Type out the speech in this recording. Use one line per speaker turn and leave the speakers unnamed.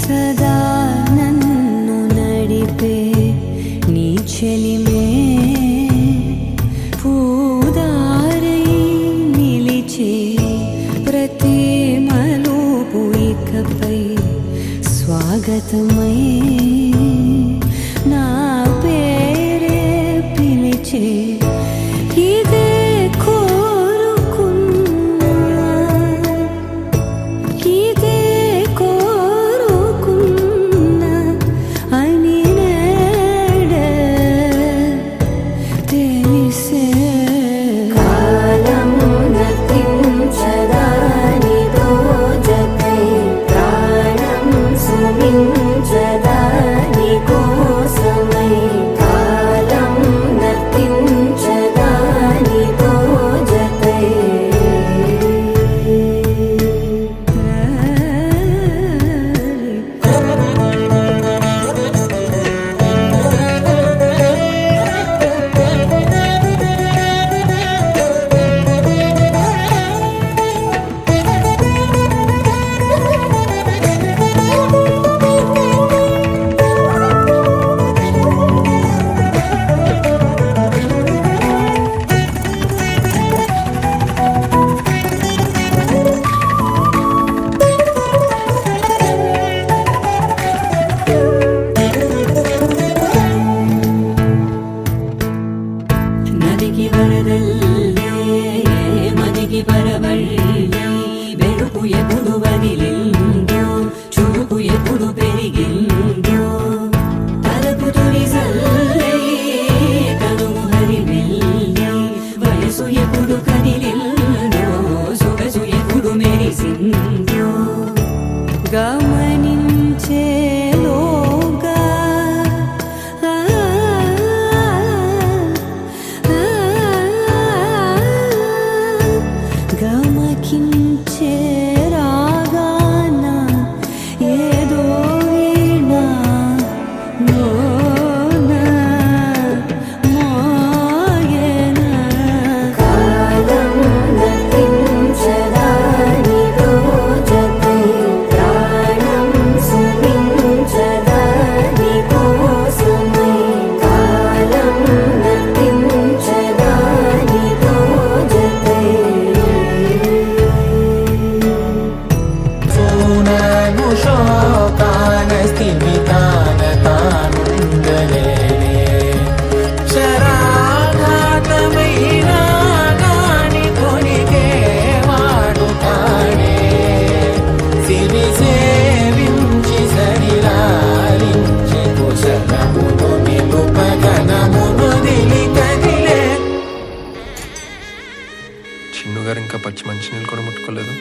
సదా నన్ను నడిపే నీ చెలిమే పూదారై నిలిచే ప్రతి మలుపు ఇకపై స్వాగతమై నా పేరే పిలిచే ఇదే కోరుకున్నా ఇదే కోరుకున్నా అని నేడే తెలిసే కాలం నతించదా నీతో జతై ప్రాణం సుమించదా నీ కోసమై కాలం నతించదా నీతో జతై నదికి వరదల్లే మదికి పరవళ్ళే వెలుపు ఎప్పుడు వదిలిందో చురుకు ఎప్పుడు పెరిగిందో తలపు తొలి సల్లే కనుము హరిమెల్లే వయసు ఎప్పుడు కదిలిందో సొగసు ఎప్పుడు మెరిసిందో గమనించేలోగా గమకించే రాగాన ఏదో వీణా మోనా మోగేనా కాలం నతించదా నీతో జతై ప్రాణం సుమించదా నీ కోసమై కాలం నతించదా నీతో జతై
శోకానస్థిమితాన తానుండలేనే శరాఘాతమైన గాని కొనికే వాడుతానే సిరి సేవించి సరిలాలించి కుశలమును నిలుపగనమును దిలి కదిలే.
చిన్నుగారు ఇంకా పచ్చి మంచినీళ్ళు కూడా ముట్టుకోలేదు.